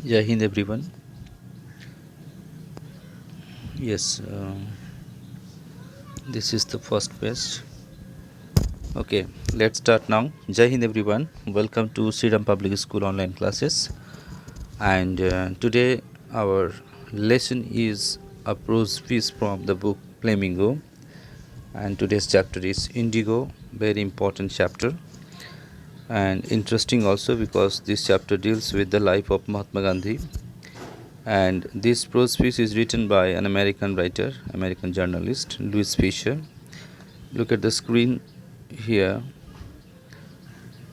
Jai Hind everyone. Yes, this is the first page. Okay, let's start now. Jai Hind everyone. Welcome to Sriram Public School online classes. And today our lesson is a prose piece from the book Flamingo. And today's chapter is Indigo. Very important chapter and interesting also because this chapter deals with the life of Mahatma Gandhi. And this prose piece is written by an American writer, American journalist, Louis Fisher. Look at the screen here.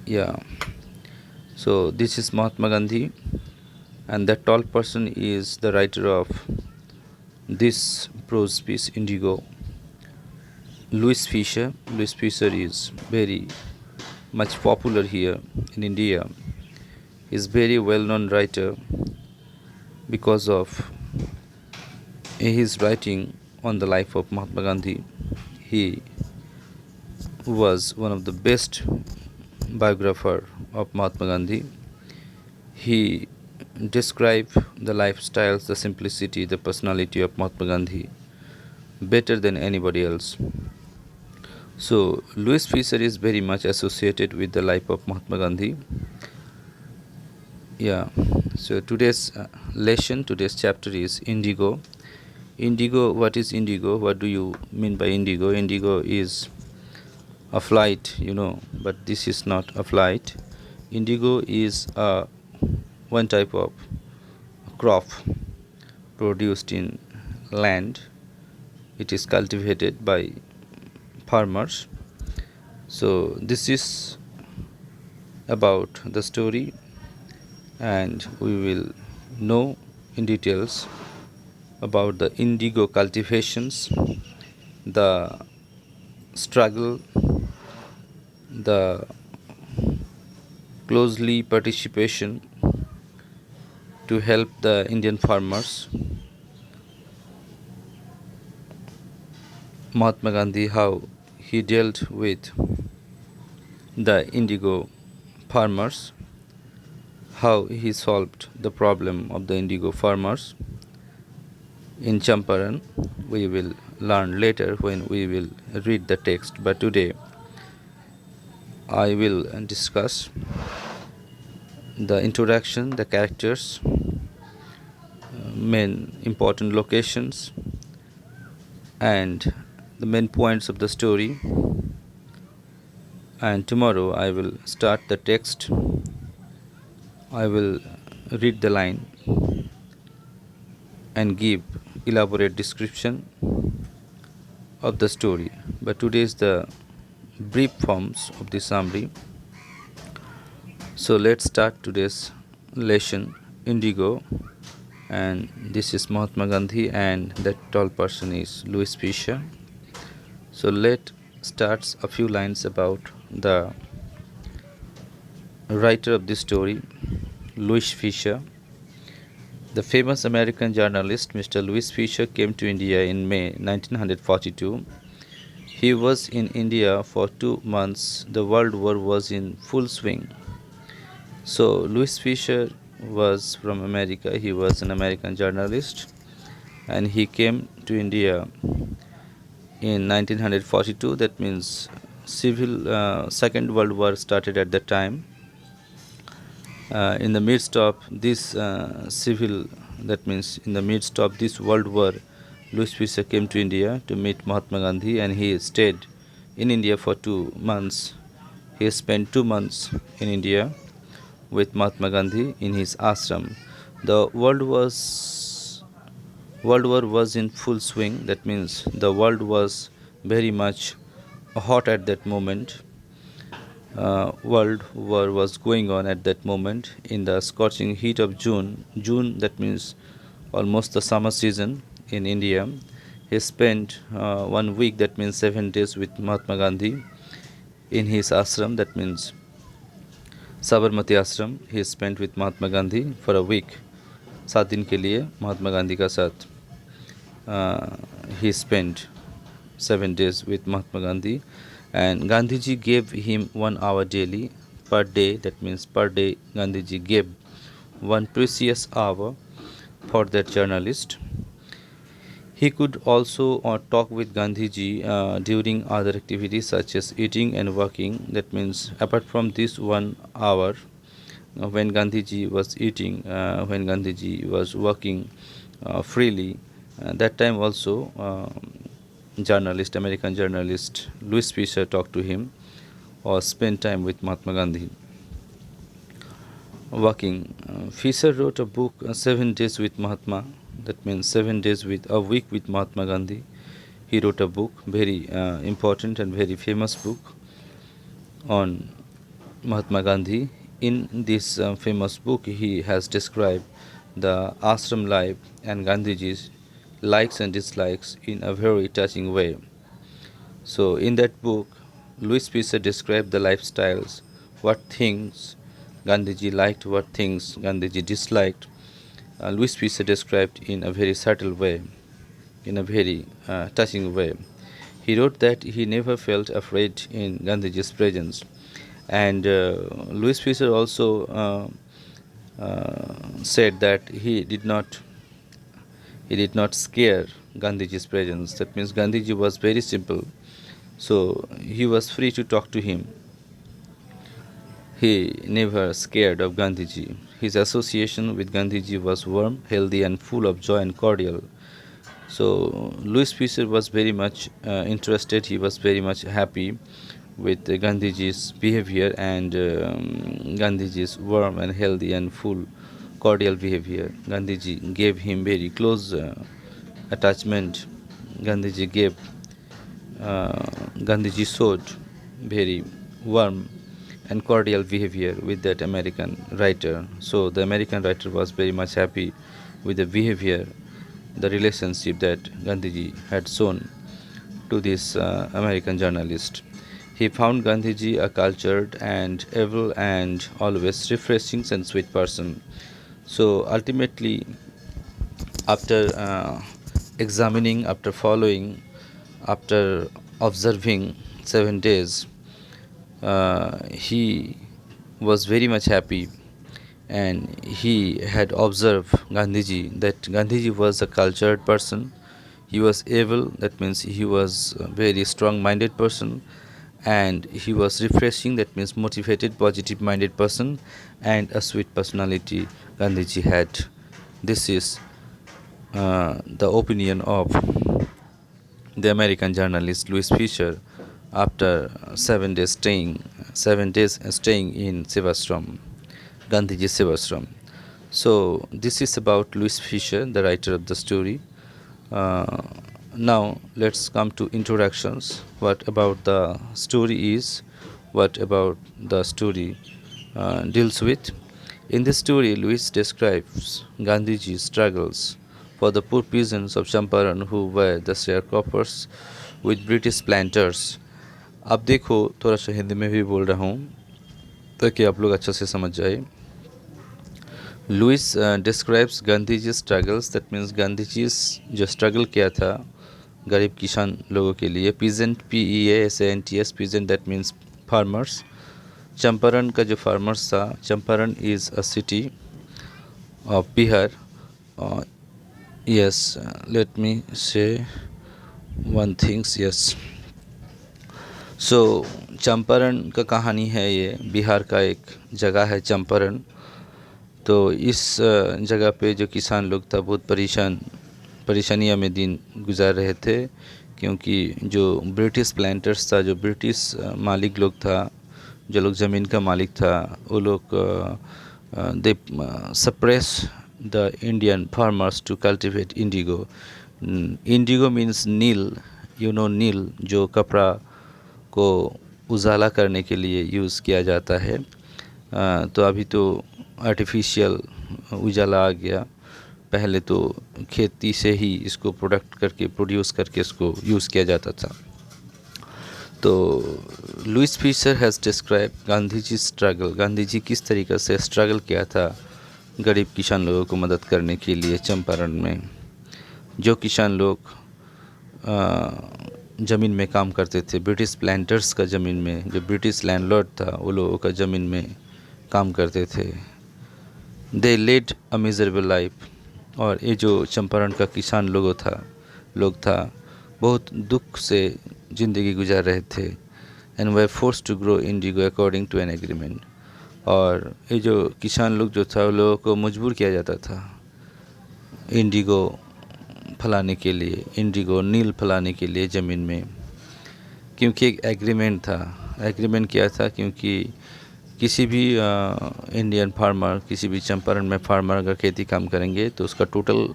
Yeah, so this is Mahatma Gandhi, and that tall person is the writer of this prose piece, Indigo, Louis Fisher. Louis Fisher is very much popular here in India. He is very well-known writer because of his writing on the life of Mahatma Gandhi. He was one of the best biographer of Mahatma Gandhi. He described the lifestyles, the simplicity, the personality of Mahatma Gandhi better than anybody else. So Louis Fisher is very much associated with the life of Mahatma Gandhi. Yeah. So today's lesson, today's chapter is Indigo. Indigo, what is indigo? What do you mean by indigo? Indigo is a flight, but this is not a flight. Indigo is one type of crop produced in land. It is cultivated by farmers. So this is about the story, and we will know in details about the indigo cultivations, the struggle, the closely participation to help the Indian farmers. Mahatma Gandhi, how he dealt with the indigo farmers, how he solved the problem of the indigo farmers in Champaran. We will learn later when we will read the text, but today I will discuss the introduction, the characters, main important locations, and the main points of the story. And tomorrow I will start the text. I will read the line and give elaborate description of the story. But today is the brief forms of the summary. So let's start today's lesson, Indigo, and this is Mahatma Gandhi, and that tall person is Louis Fisher. So let starts a few lines about the writer of this story, Louis Fisher. The famous American journalist Mr. Louis Fisher came to India in May 1942. He was in India for 2 months. The World War was in full swing. So Louis Fisher was from America. He was an American journalist, and he came to India in 1942. That means Second World War started at that time. In the midst of this that means in the midst of this World War, Louis Fisher came to India to meet Mahatma Gandhi, and he stayed in India for 2 months. He spent 2 months in India with Mahatma Gandhi in his ashram. The World War was in full swing. That means the world was very much hot at that moment. World War was going on at that moment in the scorching heat of June. June, that means almost the summer season in India. He spent 1 week, that means 7 days, with Mahatma Gandhi in his ashram, that means Sabarmati आश्रम. He spent with Mahatma Gandhi for a week. 7 दिन के लिए महात्मा गांधी का साथ he spent 7 days with Mahatma Gandhi, and Gandhiji gave him 1 hour daily per day. That means per day Gandhiji gave one precious hour for that journalist. He could also talk with Gandhiji during other activities such as eating and working. That means, apart from this 1 hour, when Gandhiji was eating, when Gandhiji was working freely, that time also American journalist Louis Fisher talked to him or spent time with Mahatma Gandhi. Working, Fisher wrote a book, 7 Days with Mahatma. That means 7 days with a week with Mahatma Gandhi. He wrote a book, very important and very famous book on Mahatma Gandhi. In this famous book, he has described the ashram life and Gandhiji's likes and dislikes in a very touching way. So, in that book, Louis Fisher described the lifestyles, what things Gandhiji liked, what things Gandhiji disliked. Louis Fisher described in a very subtle way, in a very touching way. He wrote that he never felt afraid in Gandhiji's presence. And Louis Fisher also said that he did not scare Gandhiji's presence. That means Gandhiji was very simple, so he was free to talk to him. He never scared of Gandhiji. His association with Gandhiji was warm, healthy, and full of joy and cordial. So Louis Fisher was very much interested. He was very much happy with Gandhiji's behavior and Gandhiji's warm and healthy and full cordial behavior. Gandhiji gave him very close attachment. Gandhiji showed very warm and cordial behavior with that American writer. So the American writer was very much happy with the behavior, the relationship that Gandhiji had shown to this American journalist. He found Gandhiji a cultured and able and always refreshing and sweet person. So ultimately, after examining, after following, after observing 7 days, he was very much happy, and he had observed Gandhiji, that Gandhiji was a cultured person. He was able, that means he was a very strong minded person, and he was refreshing, that means motivated, positive minded person, and a sweet personality Gandhiji had. This is the opinion of the American journalist Louis Fisher after 7 days staying in Sevastrom, Gandhiji Sevastrom. So this is about Louis Fisher, the writer of the story. Now let's come to introductions. What about the story is, what about the story deals with. In this story, Louis describes Gandhiji's struggles for the poor peasants of Champaran who were the sharecroppers with British planters. अब देखो, थोड़ा सा हिंदी में भी बोल रहा हूँ ताकि आप लोग अच्छा से समझ जाए. Louis describes Gandhiji struggles. That means Gandhiji जो स्ट्रगल किया था गरीब किसान लोगों के लिए. Peasant, PEASANTS, peasant that means farmers. Champaran का जो फार्मर्स था, Champaran is a city of Bihar. Yes, let me say one things. Yes, so Champaran का कहानी है. ये बिहार का एक जगह है चंपारण. तो इस जगह पे जो किसान लोग था बहुत परेशानियों में दिन गुजार रहे थे, क्योंकि जो ब्रिटिश प्लांटर्स था, जो ब्रिटिश मालिक लोग था, जो लोग ज़मीन का मालिक था, वो लोग they suppress the Indian farmers to cultivate indigo. Indigo means नील. यू नो नील, जो कपड़ा को उजाला करने के लिए यूज़ किया जाता है. तो अभी तो आर्टिफिशियल उजाला आ गया. पहले तो खेती से ही इसको प्रोड्यूस करके इसको यूज़ किया जाता था. तो Louis Fischer has describe Gandhiji struggle. Gandhiji किस तरीक़े से स्ट्रगल किया था गरीब किसान लोगों को मदद करने के लिए चंपारण में. जो किसान लोग ज़मीन में काम करते थे, ब्रिटिश प्लांटर्स का ज़मीन में, जो ब्रिटिश लैंडलॉर्ड था वो लोगों का ज़मीन में काम करते थे. दे लेड अ मिजरेबल लाइफ। और ये जो चंपारण का किसान लोग था बहुत दुख से ज़िंदगी गुजार रहे थे। And were force to grow indigo according to an agreement. और ये जो किसान लोग जो था, वो लोगों को मजबूर किया जाता था इंडिगो फलाने के लिए, इंडिगो नील फलाने के लिए ज़मीन में, क्योंकि एक एग्रीमेंट था। एग्रीमेंट क्या था? क्योंकि किसी भी इंडियन फार्मर, किसी भी चंपारण में फार्मर अगर खेती काम करेंगे तो उसका टोटल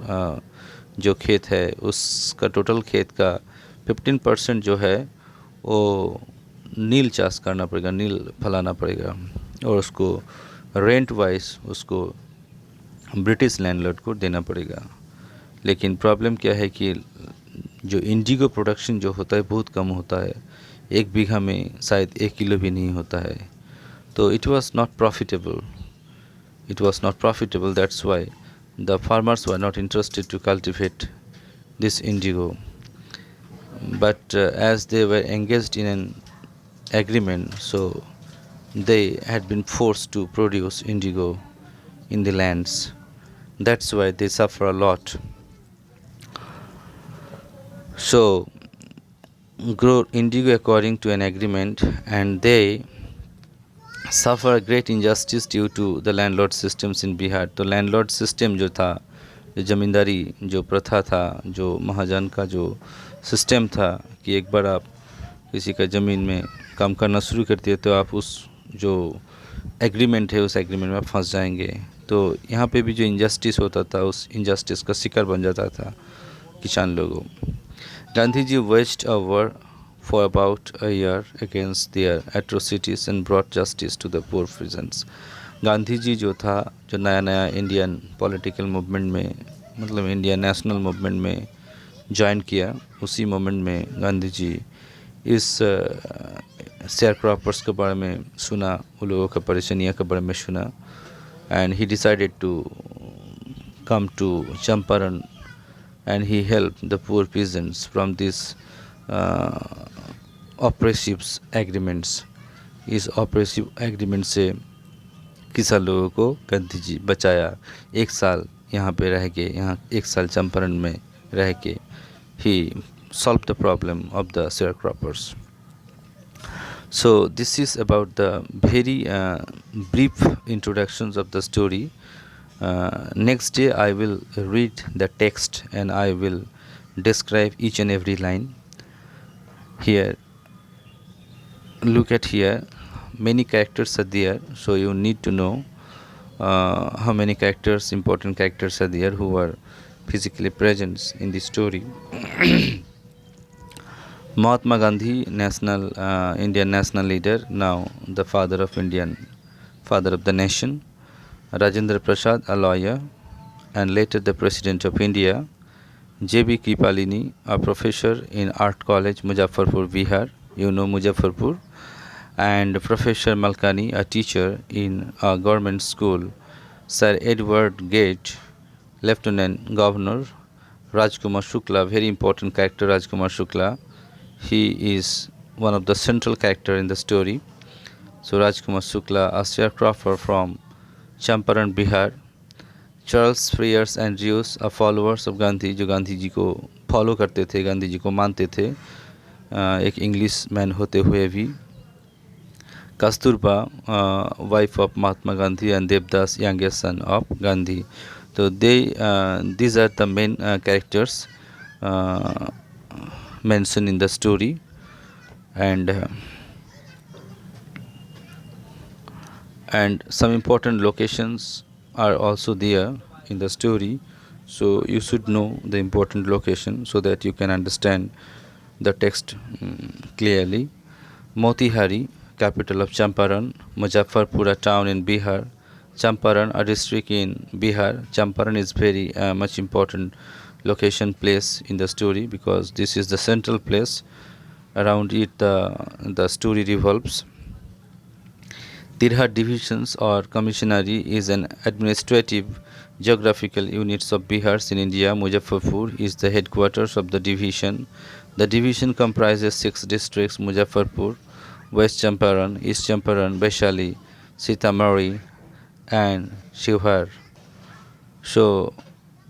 जो खेत है, उसका टोटल खेत का 15% जो है वो नील चाष करना पड़ेगा, नील फलाना पड़ेगा। और उसको रेंट वाइज उसको ब्रिटिश लैंडलॉर्ड को देना पड़ेगा। लेकिन प्रॉब्लम क्या है कि जो इंडिगो प्रोडक्शन जो होता है बहुत कम होता है, 1 बीघा में शायद 1 किलो भी नहीं होता है। तो it was not profitable. That's why the farmers were not interested to cultivate this indigo. But as they were engaged in an agreement, so they had been forced to produce indigo in the lands. That's why they suffer a lot. So grow indigo according to an agreement, and they suffer a great injustice due to the landlord systems in Bihar. तो landlord system जो था, जो ज़मींदारी जो प्रथा था, जो महाजन का जो सिस्टम था कि एक बार आप किसी का ज़मीन में काम करना शुरू करते हैं तो आप उस जो एग्रीमेंट है उस एग्रीमेंट में फंस जाएंगे। तो यहाँ पे भी जो इनजस्टिस होता था, उस इनजस्टिस का शिकार बन जाता था किसान लोगों। Gandhi ji waged a war for about a year against their atrocities and brought justice to the poor peasants. Gandhi ji जो था, जो नया नया इंडियन पॉलिटिकल मूवमेंट में, मतलब इंडियन नेशनल मूवमेंट में ज्वाइन किया, उसी मूवमेंट में गांधी जी इस शेयर क्रॉपर्स के बारे में सुना, उन लोगों का परेशानियों के बारे में सुना, and he decided to come to Champaran and he helped the poor peasants from these oppressive agreements. इस oppressive agreement से किसान लोगों को गांधी जी बचाया। 1 साल यहाँ पे रह के, यहाँ 1 साल चंपारण में रह के he solved the problem of the sharecroppers. So this is about the very brief introductions of the story. Next day I will read the text and I will describe each and every line. Here, look at here, many characters are there, so you need to know how many characters, important characters are there who are physically present in the story. Mahatma Gandhi, Indian national leader, now the father of the nation. Rajendra Prasad, a lawyer, and later the President of India. J.B. Kripalini, a professor in Art College, Muzaffarpur, Bihar. You know Muzaffarpur. And Professor Malkani, a teacher in a government school. Sir Edward Gate, Lieutenant Governor. Rajkumar Shukla, very important character, Rajkumar Shukla. He is one of the central character in the story. So Rajkumar Shukla, a sharecropper from Champaran Bihar. Charles Freer Andrews, a followers of Gandhi, जो गांधी जी को follow करते थे, गांधी जी को मानते थे, एक English man होते हुए भी. Kasturba, wife of Mahatma Gandhi, and Devdas, youngest son of Gandhi. तो these are the main characters mentioned in the story. And some important locations are also there in the story, so you should know the important location so that you can understand the text clearly. Motihari, capital of Champaran. Muzaffarpur, a town in Bihar. Champaran, a district in Bihar. Champaran is very much important location, place in the story, because this is the central place. Around it the story revolves. Tirhat divisions or commissionary is an administrative geographical units of Bihar in India. Muzaffarpur is the headquarters of the division. The division comprises 6 districts: Muzaffarpur, West Champaran, East Champaran, Vaishali, Sitamarhi, and Shivhar. So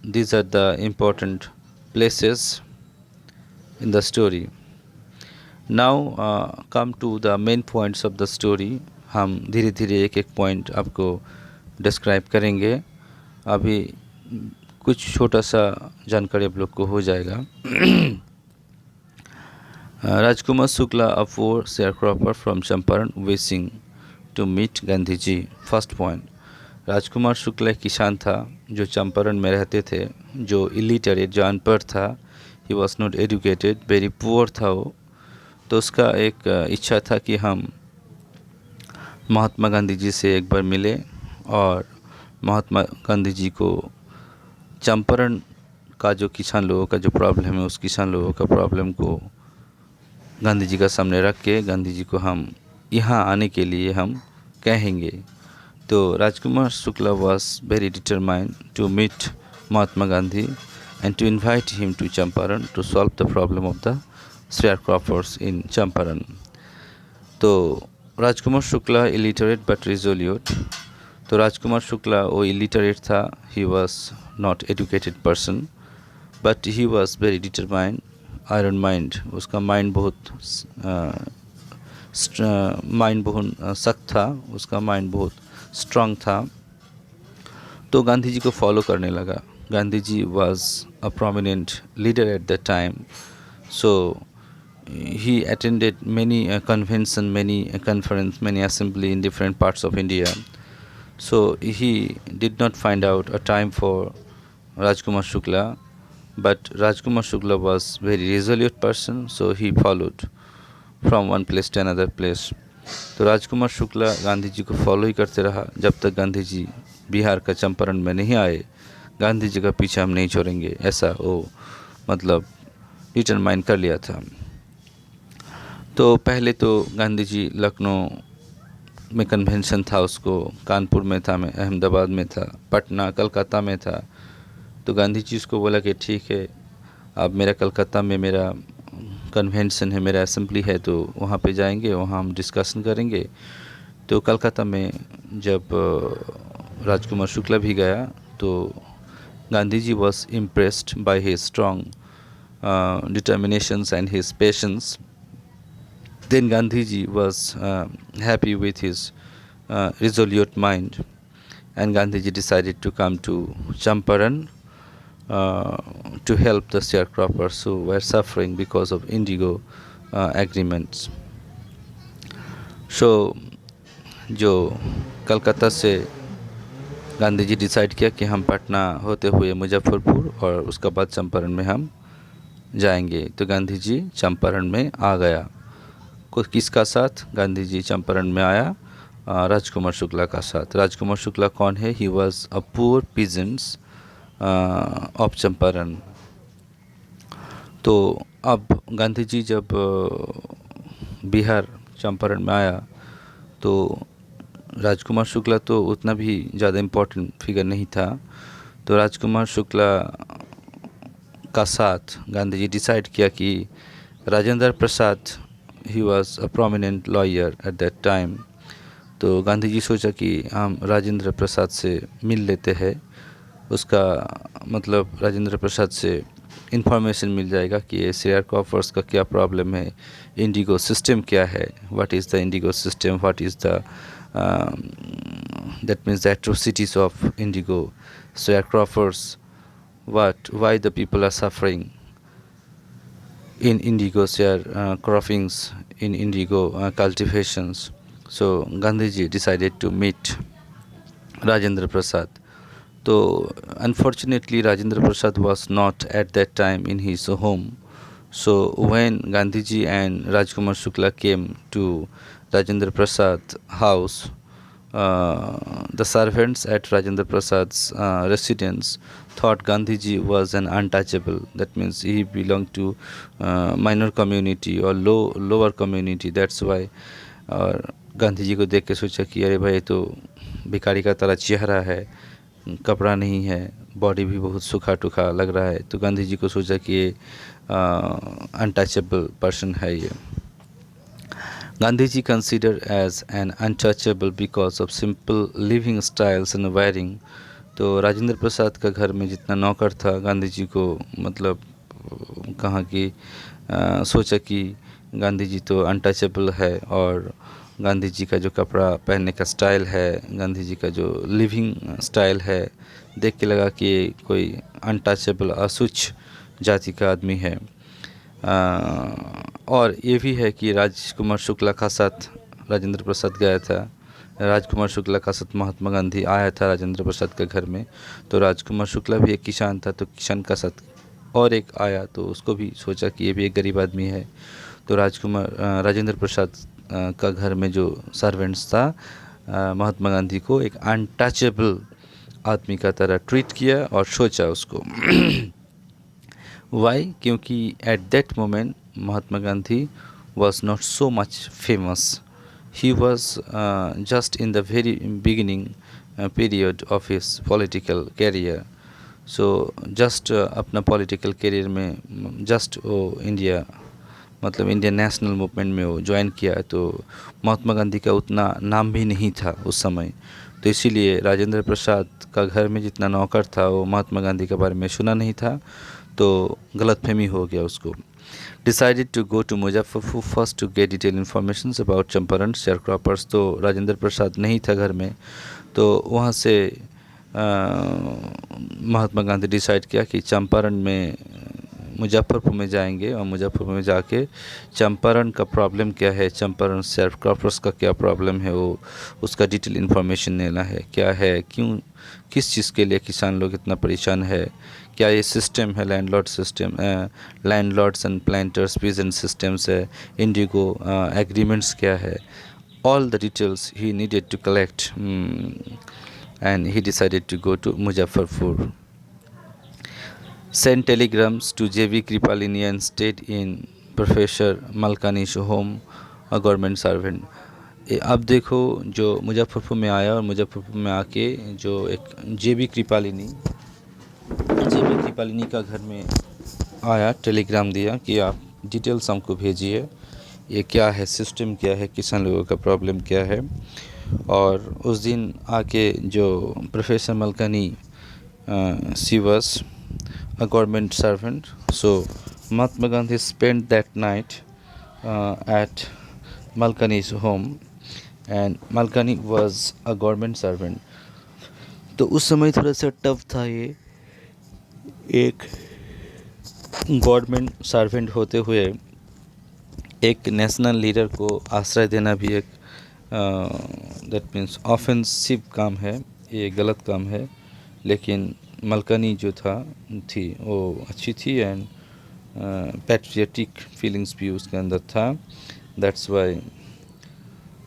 these are the important places in the story. Now come to the main points of the story. हम धीरे धीरे एक एक point आपको describe करेंगे. अभी कुछ छोटा सा जानकारी आप लोग को हो जाएगा. Rajkumar Shukla a poor sharecropper from Champaran wishing to meet Gandhi ji. First point, Rajkumar Shukla एक किसान था जो चंपारण में रहते थे, जो इलिटरेट, जो अनपढ़ था. He was not educated, very poor था वो. तो उसका एक इच्छा था कि हम महात्मा गांधी जी से एक बार मिले और महात्मा गांधी जी को चंपारण का जो किसान लोगों का जो प्रॉब्लम है, उस किसान लोगों का प्रॉब्लम को गांधी जी का सामने रख के गांधी जी को हम यहाँ आने के लिए हम कहेंगे. तो Rajkumar Shukla was very determined to meet Mahatma Gandhi and to invite him to Champaran to solve the problem of the sharecroppers in Champaran. तो Rajkumar Shukla illiterate but resolute. तो राजकुमार शुक्ला वो illiterate था, he was not educated person, but he was very determined, iron mind. उसका mind बहुत सख्त था, उसका mind बहुत स्ट्रांग था. तो गांधी जी को फॉलो करने लगा. Gandhi ji was a prominent leader at that time. So he attended many convention, many conference, many assembly in different parts of India. So he did not find out a time for Rajkumar Shukla, but Rajkumar Shukla was very resolute person, so he followed from one place to another place. तो राजकुमार शुक्ला गांधी जी को follow ही करते रहा जब तक गांधी जी बिहार का चंपारण में नहीं आए. गांधी जी का पीछा हम नहीं छोड़ेंगे, ऐसा वो मतलब डिटरमाइन कर लिया था. तो पहले तो गांधी जी लखनऊ में कन्वेंशन था, उसको कानपुर में था, में अहमदाबाद में था, पटना, कलकत्ता में था. तो गांधी जी उसको बोला कि ठीक है, अब मेरा कलकत्ता में मेरा कन्वेंशन है, मेरा असेंबली है, तो वहाँ पे जाएंगे, वहाँ हम डिस्कशन करेंगे. तो कलकत्ता में जब राजकुमार शुक्ला भी गया तो Gandhi ji was impressed by his strong determinations and his patience. Then Gandhiji was happy with his resolute mind, and Gandhiji decided to come to Champaran to help the sharecroppers who were suffering because of indigo agreements. So जो कलकत्ता से Gandhi ji decide किया कि हम पटना होते हुए मुजफ्फरपुर और उसके बाद चंपारण में हम जाएंगे. तो गांधी जी चंपारण में आ गया. किसका साथ? गांधी जी चंपारण में आया राजकुमार शुक्ला का साथ. राजकुमार शुक्ला कौन है? He was a poor peasants of Champaran. तो अब गांधी जी जब बिहार चंपारण में आया तो राजकुमार शुक्ला तो उतना भी ज़्यादा इम्पोर्टेंट फिगर नहीं था. तो राजकुमार शुक्ला का साथ गांधी जी डिसाइड किया कि Rajendra Prasad, he was a prominent lawyer at that time. तो गांधी जी सोचा कि हम राजेंद्र प्रसाद से मिल लेते हैं. उसका मतलब राजेंद्र प्रसाद से इंफॉर्मेशन मिल जाएगा कि ये शेयर क्रॉपर्स का क्या प्रॉब्लम है, इंडिगो सिस्टम क्या है, what is the Indigo system, what is the that means the atrocities of indigo sharecroppers, why the people are suffering in indigo croppings, in indigo cultivations. So Gandhiji decided to meet Rajendra Prasad. So unfortunately Rajendra Prasad was not at that time in his home. So when Gandhiji and Rajkumar Shukla came to Rajendra Prasad's house, the servants at Rajendra Prasad's residence thought Gandhiji was an untouchable. That means he belonged to minor community or lower community. That's why Gandhi ji को देख के सोचा कि अरे भाई तो भिखारी का तरह चेहरा है, कपड़ा नहीं है, बॉडी भी बहुत सूखा टूखा लग रहा है. तो गांधी जी को सोचा कि ये अनटचेबल पर्सन है. ये Gandhiji considered as an untouchable because of simple living styles and wearing. तो राजेंद्र प्रसाद का घर में जितना नौकर था, गांधी जी को मतलब कहा कि सोचा कि गांधी जी तो अनटचेबल है, और गांधी जी का जो कपड़ा पहनने का स्टाइल है, गांधी जी का जो लिविंग स्टाइल है, देख के लगा कि ये कोई अनटचेबल असुच जाति का आदमी है। और ये भी है कि राजकुमार शुक्ला का साथ राजेंद्र प्रसाद गया था। राजकुमार शुक्ला का साथ महात्मा गांधी आया था राजेंद्र प्रसाद के घर में। तो राजकुमार शुक्ला भी एक किसान था, तो किसान का साथ और एक आया, तो उसको भी सोचा कि ये भी एक गरीब आदमी है। तो राजेंद्र प्रसाद का घर में जो सर्वेंट्स था, महात्मा गांधी को एक अनटचेबल आदमी का तरह ट्रीट किया और सोचा उसको। वाई? क्योंकि at that moment Mahatma Gandhi was not so much famous. He was just in the very beginning period of his political career. So just अपना political career में just वो इंडिया मतलब इंडियन नेशनल मूवमेंट में वो ज्वाइन किया, तो महात्मा गांधी का उतना नाम भी नहीं था उस समय। तो इसीलिए राजेंद्र प्रसाद का घर में जितना नौकर था वो महात्मा गांधी के बारे में सुना नहीं था, तो गलतफहमी हो गया उसको। Decided to go to Muzaffarpur first to get detailed information about Champaran sharecroppers। तो राजेंद्र प्रसाद नहीं था घर में, तो वहाँ से महात्मा गांधी डिसाइड किया कि चंपारण में मुजफ्फरपुर में जाएंगे, और मुजफ्फरपुर में जाके चंपारण का प्रॉब्लम क्या है, चंपारण शेयरक्रॉपर्स का क्या प्रॉब्लम है, वो उसका डिटेल इन्फॉर्मेशन लेना है, क्या है, क्यों, किस चीज़ के लिए किसान लोग इतना परेशान है, क्या ये सिस्टम है landlord system, landlords and planters peasant systems है, इंडिगो एग्रीमेंट्स क्या है, all the details he needed to collect, and he decided to go to Muzaffarpur. Sent telegrams to J.V. Kripalini and stayed in Professor Malkani's home, a government servant। अब देखो, जो मुजफ्फरपुर में आया और मुजफ्फरपुर में आके जो एक जेबी कृपालिनी का घर में आया, टेलीग्राम दिया कि आप डिटेल्स हमको भेजिए, ये क्या है, सिस्टम क्या है, किसान लोगों का प्रॉब्लम क्या है। और उस दिन आके जो professor Malkani she was a government servant, so Mahatma Gandhi spent that night at Malkani's home, and Malkani was a government servant। तो उस समय थोड़ा सा टफ था ये, एक गवर्नमेंट सर्वेंट होते हुए एक नेशनल लीडर को आश्रय देना भी एक दैट मीन्स ऑफेंसिव काम है, ये गलत काम है। लेकिन मलकानी जो थी वो अच्छी थी, एंड पैट्रियटिक फीलिंग्स भी उसके अंदर था। दैट्स वाई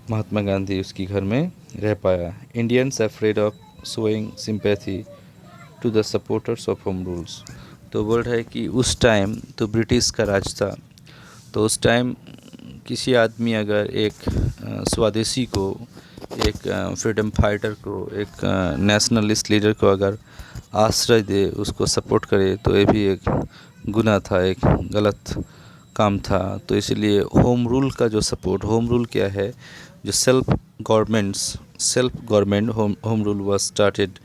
महात्मा गांधी उसकी घर में रह पाया। Indians afraid of showing sympathy to the supporters of home rules. तो बोल रहा है कि उस टाइम तो ब्रिटिश का राज था, तो उस टाइम किसी आदमी अगर एक स्वदेशी को, एक फ्रीडम फाइटर को, एक नेशनलिस्ट लीडर को अगर आश्रय दे, उसको सपोर्ट करे, तो ये भी एक गुनाह था, एक गलत काम था। तो इसलिए होम रूल का जो सपोर्ट, होम रूल क्या है, जो self government home rule was started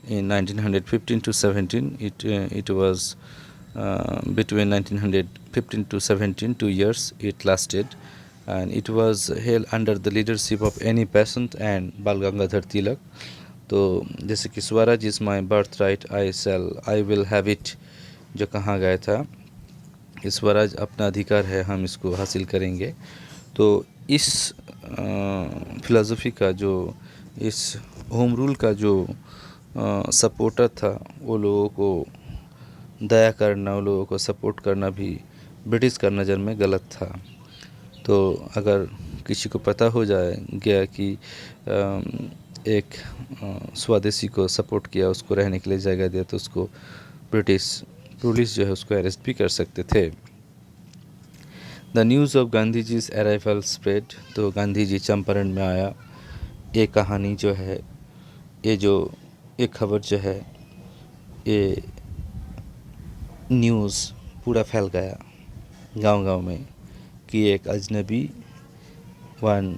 in 1915 to 17। It was between 1915 to 17, 2 years it lasted, and it was held under the leadership of Annie Besant and Bal Gangadhar Tilak। तो जैसे कि Swaraj is my birth right, I will have it जो कहा गया था, स्वराज अपना अधिकार है, हम इसको हासिल करेंगे। तो इस फिलॉसफी का जो, इस होम रूल का जो सपोर्टर था, वो लोगों को दया करना, वो लोगों को सपोर्ट करना भी ब्रिटिश का नज़र में गलत था। तो अगर किसी को पता हो जाए गया कि एक स्वदेशी को सपोर्ट किया, उसको रहने के लिए जगह दिया, तो उसको ब्रिटिश पुलिस जो है उसको अरेस्ट भी कर सकते थे। The news of Gandhi ji's arrival spread. तो गांधी जी चंपारण में आया, ये कहानी जो है, ये खबर जो है, ये न्यूज़ पूरा फैल गया गांव-गांव में कि एक अजनबी one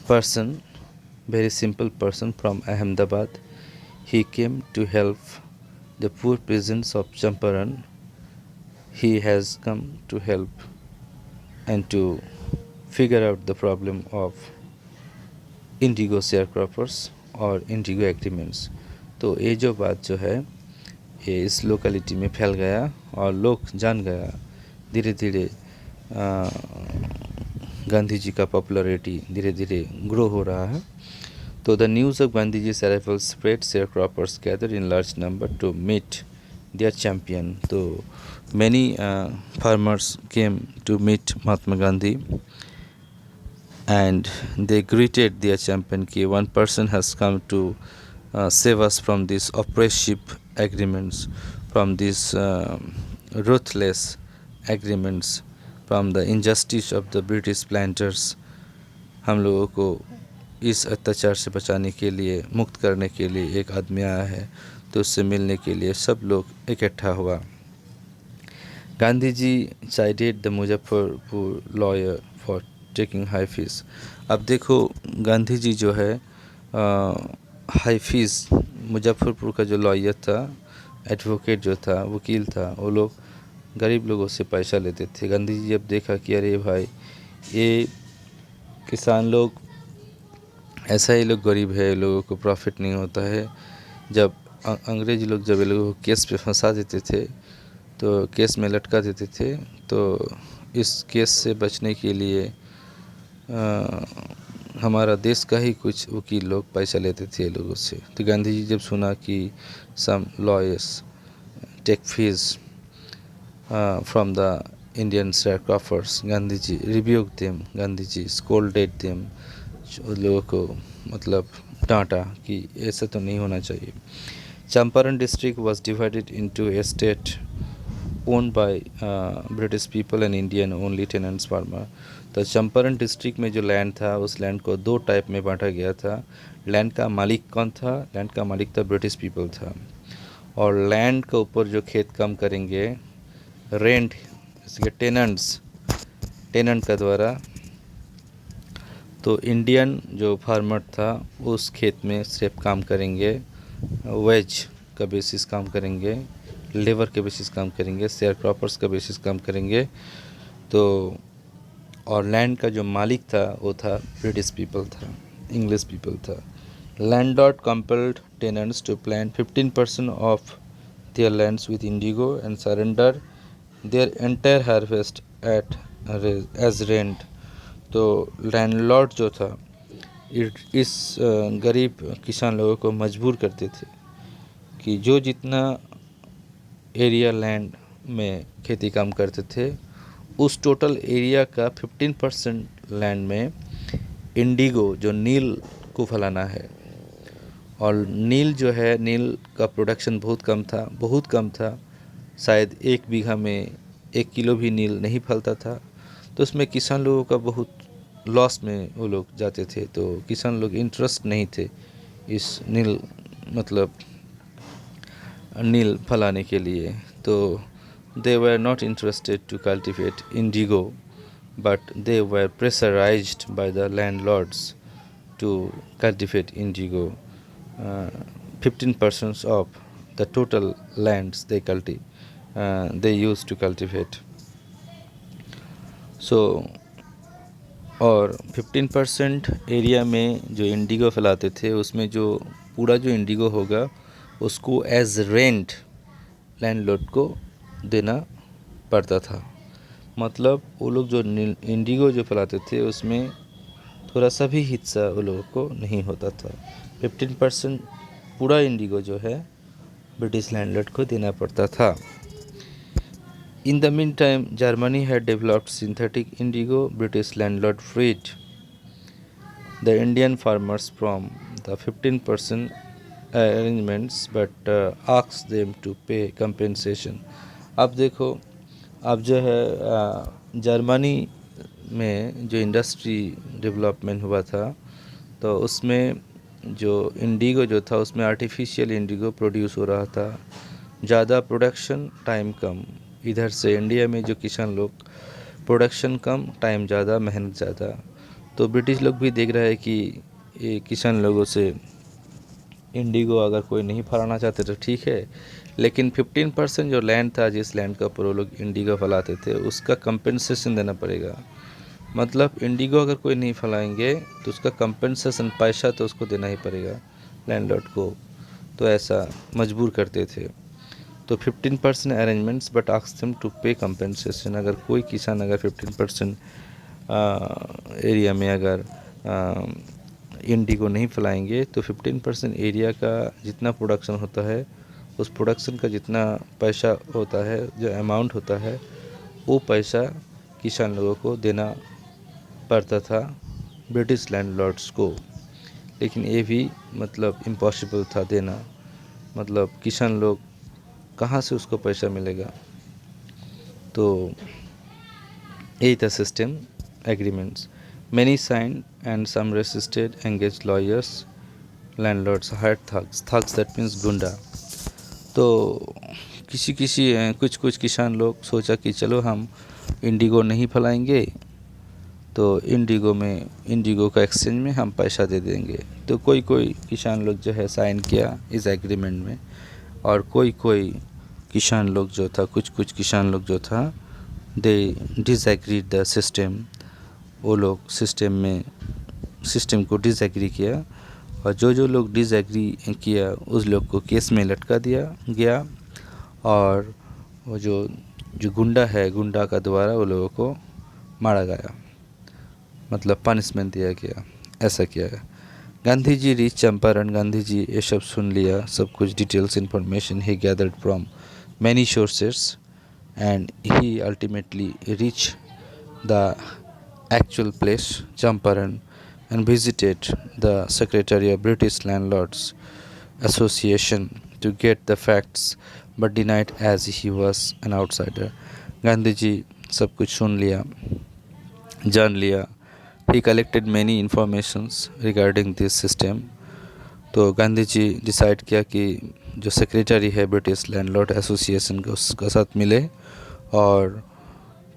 person very simple person from Ahmedabad. He came to help the poor peasants of Champaran. He has come to help and to figure out the problem of Indigo share croppers और Indigo agreements. तो ये जो बात जो है ये इस locality में फैल गया और लोग जान गया। धीरे धीरे गांधी जी का पॉपुलैरिटी धीरे धीरे ग्रो हो रहा है। तो the news of Gandhi ji arrival spread, share croppers gather in large number to meet their champion. So many farmers came to meet Mahatma Gandhi and they greeted their champion ki one person has come to save us from these oppressive agreements, from these ruthless agreements, from the injustice of the British planters. हम लोगों को इस अत्याचार से बचाने के लिए, मुक्त करने के लिए एक आदमी आया है। तो उससे मिलने के लिए सब लोग इकट्ठा हुआ। Gandhi ji chided the Muzaffarpur lawyer for taking high fees. अब देखो गांधी जी जो है हाई फीस, मुजफ्फरपुर का जो लॉयर था, एडवोकेट जो था, वकील था, वो लोग गरीब लोगों से पैसा लेते थे। गांधी जी जब देखा कि अरे भाई ये किसान लोग ऐसा ही लोग गरीब है, लोगों को प्रॉफिट नहीं होता है। जब अंग्रेज लोग जब लोगों को केस पे फंसा देते थे तो केस में लटका देते थे, तो इस केस से बचने के लिए हमारा देश का ही कुछ वकील लोग पैसा लेते थे लोगों से। तो गांधी जी जब सुना कि some lawyers take fees from the Indian sharecroppers, Gandhi ji rebuked them, Gandhi ji scolded them, लोगों को मतलब डांटा कि ऐसा तो नहीं होना चाहिए। Champaran district was divided into a state owned by British people and Indian only tenants farmer। तो चंपारण डिस्ट्रिक्ट में जो लैंड था उस लैंड को दो टाइप में बांटा गया था। लैंड का मालिक कौन था? लैंड का मालिक था ब्रिटिश पीपल था। और लैंड के ऊपर जो खेत काम करेंगे रेंट, इसके टेनेंट का द्वारा, तो इंडियन जो फार्मर था उस खेत में सिर्फ काम करेंगे, वेज का बेसिस काम करेंगे, लेबर के बेसिस काम करेंगे, शेयर क्रॉपर्स का बेसिस काम करेंगे। तो और लैंड का जो मालिक था वो था ब्रिटिश पीपल था, इंग्लिश पीपल था। Landlord compelled tenants to plant 15% of their lands with indigo and surrender their entire harvest at as rent. तो लैंडलॉर्ड जो था इस गरीब किसान लोगों को मजबूर करते थे कि जो जितना एरिया लैंड में खेती काम करते थे उस टोटल एरिया का 15% लैंड में इंडिगो जो नील को फैलाना है। और नील जो है, नील का प्रोडक्शन बहुत कम था। शायद 1 बीघा में 1 किलो भी नील नहीं फलता था। तो उसमें किसान लोगों का बहुत लॉस में वो लोग जाते थे। तो किसान लोग इंटरेस्ट नहीं थे इस नील फलाने के लिए। तो they were not interested to cultivate indigo but they were pressurised by the landlords to cultivate indigo. 15% of the total lands they used to cultivate। So और 15% एरिया में जो इंडिगो फैलाते थे उसमें जो पूरा जो इंडिगो होगा उसको एज रेंट लैंडलॉर्ड को देना पड़ता था। मतलब वो लोग जो इंडिगो जो फैलाते थे उसमें थोड़ा सा भी हिस्सा वो लोगों को नहीं होता था। 15% पूरा इंडिगो जो है ब्रिटिश लैंडलॉर्ड को देना पड़ता था। In the meantime, Germany had developed synthetic indigo. British landlord freed the Indian farmers from the 15% arrangements but asked them to pay compensation। अब देखो, अब जो है जर्मनी में जो इंडस्ट्री डेवलपमेंट हुआ था तो उसमें जो इंडिगो जो था उसमें आर्टिफिशियल इंडिगो प्रोड्यूस हो रहा था। ज़्यादा प्रोडक्शन, टाइम कम। इधर से इंडिया में जो किसान लोग प्रोडक्शन कम, टाइम ज़्यादा, मेहनत ज़्यादा। तो ब्रिटिश लोग भी देख रहे हैं कि ये किसान लोगों से इंडिगो अगर कोई नहीं फलाना चाहते तो ठीक है, लेकिन 15% जो लैंड था, जिस लैंड का ऊपर वो लोग इंडिगो फैलाते थे, उसका कंपेंसेशन देना पड़ेगा। मतलब इंडिगो अगर कोई नहीं फैलाएंगे तो उसका कंपेंसेशन पैसा तो उसको देना ही पड़ेगा लैंडलॉर्ड को। तो ऐसा मजबूर करते थे। तो 15% arrangements but ask them to pay compensation. अगर कोई किसान अगर 15% एरिया में अगर इंडिगो नहीं फैलाएंगे तो 15% एरिया का जितना प्रोडक्शन होता है, उस प्रोडक्शन का जितना पैसा होता है, जो अमाउंट होता है, वो पैसा किसान लोगों को देना पड़ता था ब्रिटिश लैंडलॉर्ड्स को। लेकिन ये भी मतलब इम्पॉसिबल था देना। मतलब किसान लोग कहाँ से उसको पैसा मिलेगा। तो यही था system agreements. Many sign and some resisted, engage lawyers, landlords hired thugs that means गुंडा। तो कुछ किसान लोग सोचा कि चलो हम इंडिगो नहीं फैलाएंगे, तो इंडिगो का एक्सचेंज में हम पैसा दे देंगे। तो कोई किसान लोग जो है साइन किया इस एग्रीमेंट में, और कोई किसान लोग जो था, कुछ किसान लोग जो था, दे डिसएग्रीड द सिस्टम। वो लोग सिस्टम को डिसएग्री किया, और जो लोग डिसएग्री किया उस लोग को केस में लटका दिया गया, और वो जो गुंडा का द्वारा वो लोगों को मारा गया, मतलब पनिशमेंट दिया गया। ऐसा किया है। गांधी जी रीच चंपारण। गांधी जी ये सब सुन लिया, सब कुछ details information he gathered from many sources, and he ultimately reach the actual place, Champaran, and visited the Secretary of British Landlords Association to get the facts, but denied as he was an outsider. Gandhi ji सब कुछ सुन लिया, जान लिया। He collected many informations regarding this system. तो गांधी जी decide किया कि जो secretary है ब्रिटिश लैंडलॉर्ड एसोसिएशन का, उसका साथ मिले और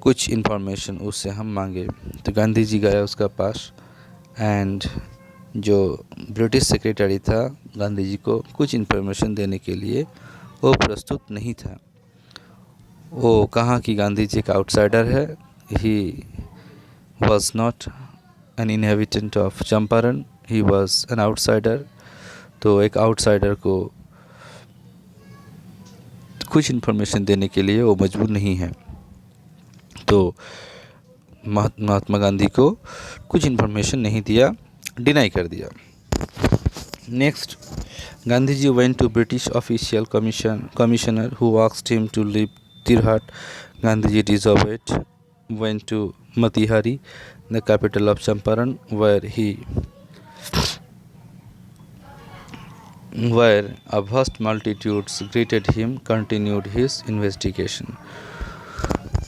कुछ इन्फॉर्मेशन उससे हम मांगे। तो गांधी जी गया उसका पास, एंड जो ब्रिटिश सेक्रेटरी था गांधी जी को कुछ इन्फॉर्मेशन देने के लिए वो प्रस्तुत नहीं था। वो कहा कि गांधी जी का आउटसाइडर है, he was not an inhabitant of Champaran, he was an outsider. तो एक आउटसाइडर को कुछ इन्फॉर्मेशन देने के लिए वो मजबूर नहीं है। तो महात्मा गांधी को कुछ इन्फॉर्मेशन नहीं दिया, डिनाई कर दिया। Next, Gandhi ji went to British official commissioner who asked him to leave Tirhut. Gandhi ji disobeyed, went to Motihari, the capital of Champaran, where a vast multitudes greeted him, continued his investigation.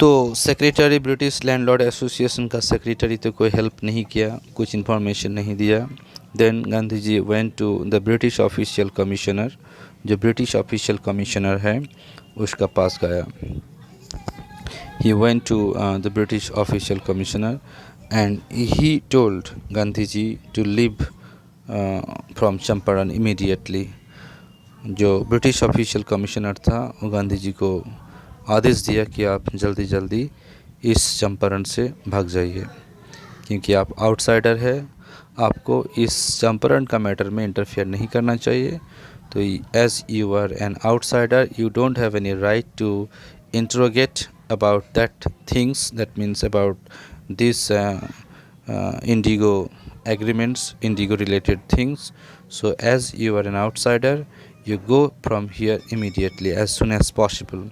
तो सेक्रेटरी ब्रिटिश लैंडलॉर्ड एसोसिएशन का secretary तो कोई help नहीं किया, कुछ information नहीं दिया। Then Gandhi ji went to the British official commissioner, जो ब्रिटिश ऑफिशियल कमिश्नर है उसका पास गया। He went to the British official commissioner and he told Gandhi ji to leave from Champaran immediately. जो ब्रिटिश ऑफिशियल कमिश्नर था वो गांधी जी को आदेश दिया कि आप जल्दी इस चंपारण से भाग जाइए, क्योंकि आप आउटसाइडर है, आपको इस चंपारण का मैटर में इंटरफेयर नहीं करना चाहिए। तो as you are an outsider, you don't have any right to interrogate about that things, that means about this indigo agreements, indigo related things. So as you are an outsider, you go from here immediately as soon as possible.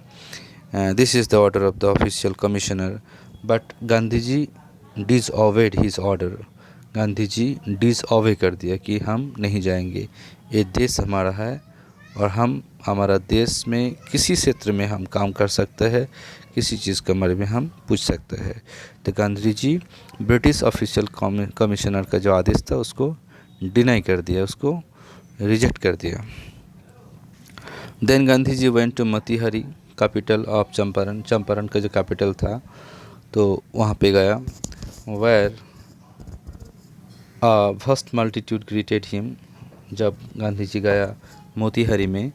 This is the order of the official commissioner. But Gandhiji disobeyed his order. Gandhi ji disobey कर दिया कि हम नहीं जाएंगे, ये देश हमारा है और हमारा देश में किसी क्षेत्र में हम काम कर सकते हैं, किसी चीज़ के बारे में हम पूछ सकते हैं। तो गांधी जी ब्रिटिश ऑफिशियल कमिश्नर का जो आदेश था उसको डिनाई कर दिया, उसको रिजेक्ट कर दिया। Then Gandhi ji went to Motihari, capital of Champaran. Champaran का जो कैपिटल था तो वहाँ पे गया। Where vast multitude greeted him. जब गांधी जी गया मोतीहारी में,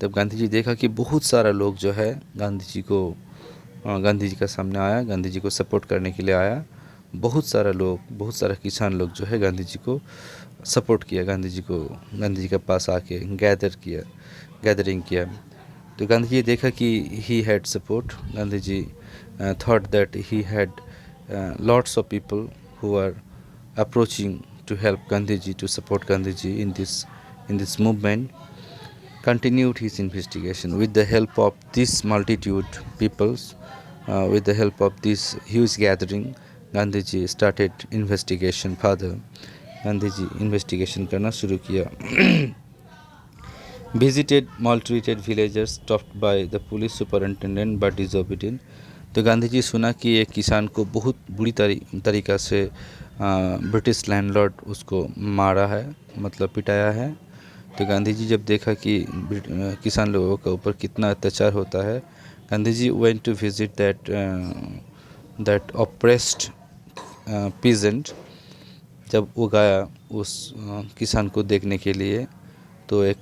तब गांधी जी देखा कि बहुत सारा लोग जो है गांधी जी का सामने आया, गांधी जी को सपोर्ट करने के लिए आया। बहुत सारा लोग, बहुत सारा किसान लोग जो है गांधी जी को सपोर्ट किया, गांधी जी के पास आके गैदरिंग किया। तो गांधी जी देखा कि he had support. Gandhi ji thought that he had lots of people who are approaching to help Gandhiji, to support Gandhiji in this movement. Continued his investigation with the help of this multitude peoples, with the help of this huge gathering. Gandhiji started investigation further. Gandhiji investigation करना शुरू किया। Visited maltreated villagers stopped by the police superintendent but disobedient. तो गांधी जी सुना कि एक किसान को बहुत बुरी तरीक़ा से ब्रिटिश लैंडलॉर्ड उसको मारा है, मतलब पिटाया है। तो गांधी जी जब देखा कि किसान लोगों के ऊपर कितना अत्याचार होता है, Gandhi ji went to visit that oppressed peasant. जब वो गया उस किसान को देखने के लिए, तो एक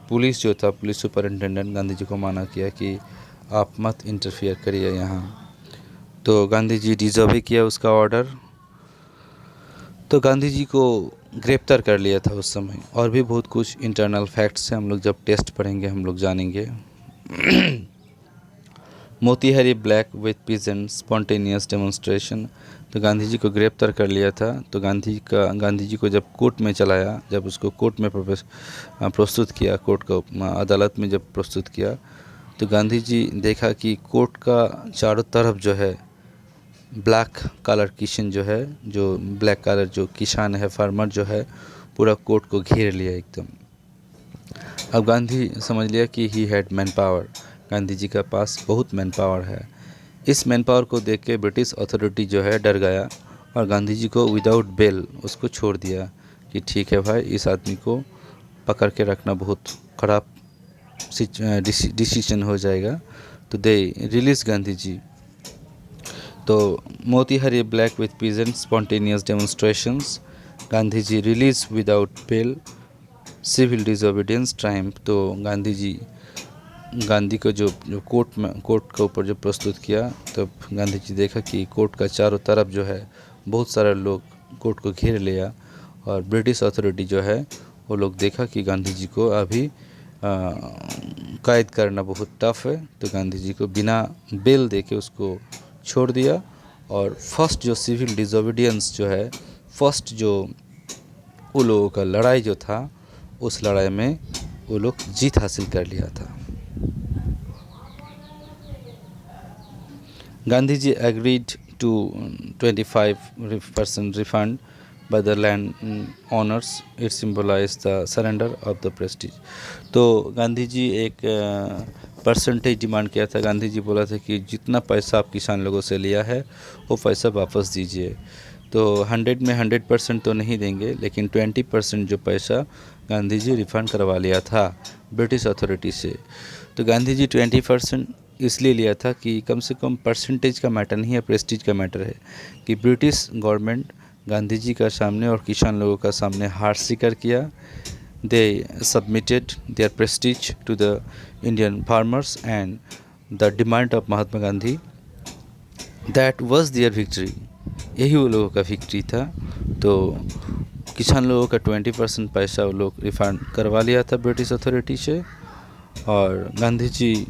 पुलिस जो था, पुलिस सुपरिटेंडेंट गांधी जी को मना किया कि आप मत इंटरफियर करिए यहाँ। तो गांधी जी डिज़र्व किया उसका ऑर्डर। तो गांधी जी को गिरफ्तार कर लिया था उस समय। और भी बहुत कुछ इंटरनल फैक्ट्स हैं, हम लोग जब टेस्ट पढ़ेंगे हम लोग जानेंगे। Motihari black with peasant spontaneous demonstration. तो गांधी जी को गिरफ्तार कर लिया था। तो गांधी जी को जब कोर्ट में चलाया, जब उसको कोर्ट में प्रस्तुत किया, कोर्ट को अदालत में जब प्रस्तुत किया, तो गांधी जी देखा कि कोर्ट का चारों तरफ जो है ब्लैक कलर किसान जो है, जो ब्लैक कलर जो किसान है, फार्मर जो है, पूरा कोर्ट को घेर लिया एकदम। अब गांधी समझ लिया कि he had man power, Gandhi ji का पास बहुत मैन पावर है। इस मैन पावर को देख के ब्रिटिश अथॉरिटी जो है डर गया और गांधी जी को विदाउट बेल उसको छोड़ दिया कि ठीक है भाई, इस आदमी को पकड़ के रखना बहुत ख़राब डिसीजन हो जाएगा। तो दे रिलीज गांधी जी। तो Motihari black with peasant spontaneous demonstrations, Gandhi ji release without bail, civil disobedience triumph. तो गांधी को जो कोर्ट के ऊपर जो प्रस्तुत किया, तब गांधी जी देखा कि कोर्ट का चारों तरफ जो है बहुत सारे लोग कोर्ट को घेर लिया और ब्रिटिश अथॉरिटी जो है वो लोग देखा कि गांधी जी को अभी कैद करना बहुत टफ है। तो गांधी जी को बिना बेल दे के उसको छोड़ दिया। और फर्स्ट जो सिविल डिसोबीडियंस जो है, फर्स्ट जो वो लोगों का लड़ाई जो था, उस लड़ाई में वो लोग जीत हासिल कर लिया था। Gandhi ji agreed to 25% refund by the land owners. It symbolized the surrender of the prestige. तो गांधी जी एक परसेंटेज डिमांड किया था। गांधी जी बोला था कि जितना पैसा आप किसान लोगों से लिया है वो पैसा वापस दीजिए। तो 100 में 100% तो नहीं देंगे, लेकिन 20% जो पैसा गांधी जी रिफ़ंड करवा लिया था ब्रिटिश अथॉरिटी से। तो गांधी जी 20% इसलिए लिया था कि कम से कम परसेंटेज का मैटर नहीं है, प्रेस्टीज का मैटर है कि ब्रिटिश गवर्नमेंट गांधी जी का सामने और किसान लोगों का सामने हार स्वीकार किया। They submitted their prestige to the Indian farmers and the demand of Mahatma Gandhi, that was their victory. यही वो लोगों का विक्ट्री था। तो किसान लोगों का 20% पैसा वो लोग रिफंड करवा लिया था ब्रिटिश अथॉरिटी से। और गांधी जी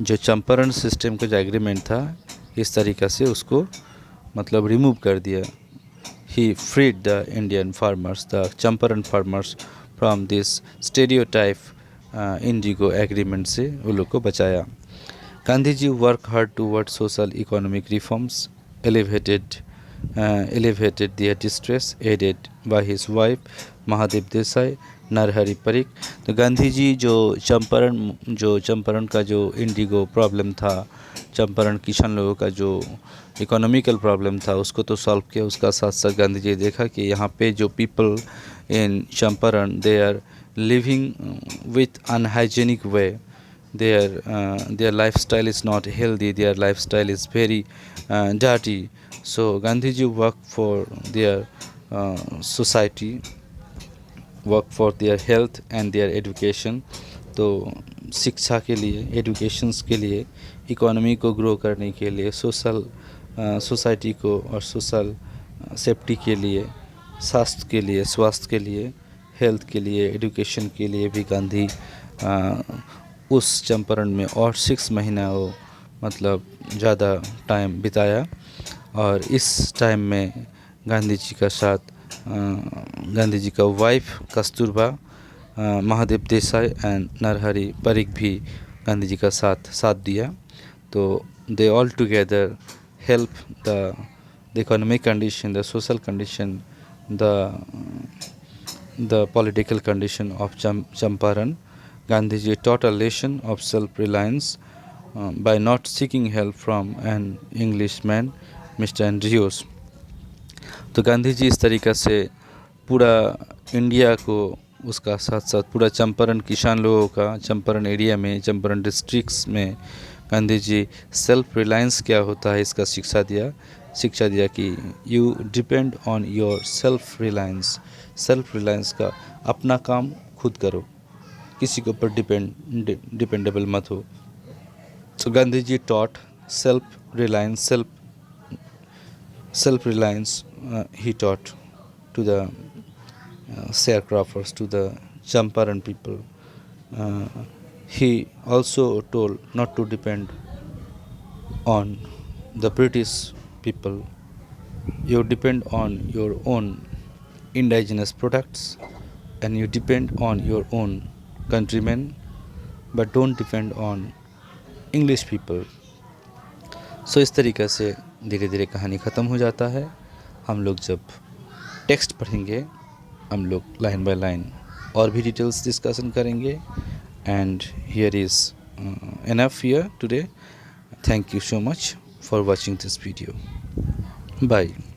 जो चंपारण सिस्टम का जो एग्रीमेंट था, इस तरीक़ा से उसको मतलब रिमूव कर दिया। He freed the Indian farmers, the Champaran farmers, from this stereotype indigo agreement से उन लोग को बचाया। Gandhi ji work hard toward social economic reforms, elevated their distress, aided by his wife Mahadev Desai, Narhari परिक। तो गांधी जी जो चंपारण का जो इंडिगो प्रॉब्लम था, चंपारण किसान लोगों का जो इकोनॉमिकल प्रॉब्लम था, उसको तो सॉल्व किया। उसका साथ साथ गांधी जी देखा कि यहाँ पे जो people in Champaran they are living with unhygienic way, their lifestyle is not healthy, their lifestyle is very dirty. So Gandhiji worked for their society, work for their health and their education. तो शिक्षा के लिए, educations के लिए, economy को grow करने के लिए, सोसाइटी को और सोशल सेफ्टी के लिए, स्वास्थ्य के लिए, हेल्थ के लिए, एजुकेशन के लिए भी गांधी उस चंपारण में और 6 महीना वो मतलब ज़्यादा टाइम बिताया। और इस टाइम में गांधी जी का साथ गांधी जी का वाइफ कस्तूरबा, महादेव देसाई एंड नरहरि परिक भी गांधी जी का साथ दिया। तो they all together help the economic condition, the social condition, the political condition of Champaran. Gandhiji taught a lesson of self-reliance by not seeking help from an Englishman, Mr. Andrews. तो गांधी जी इस तरीक़ा से पूरा इंडिया को, उसका साथ साथ पूरा चंपारण किसान लोगों का, चंपारण एरिया में, चंपारण डिस्ट्रिक्ट्स में गांधी जी सेल्फ रिलायंस क्या होता है इसका शिक्षा दिया कि you depend on your self reliance का, अपना काम खुद करो, किसी के ऊपर डिपेंडेबल मत हो। तो Gandhi ji taught self reliance he taught to the sharecroppers, to the Champaran people. He also told not to depend on the British people. You depend on your own indigenous products and you depend on your own countrymen, but don't depend on English people. सो इस तरीक़े से धीरे धीरे कहानी ख़त्म हो जाता है। हम लोग जब टेक्स्ट पढ़ेंगे, हम लोग लाइन बाय लाइन और भी डिटेल्स डिस्कशन करेंगे। And here is enough here today. Thank you so much for watching this video. Bye.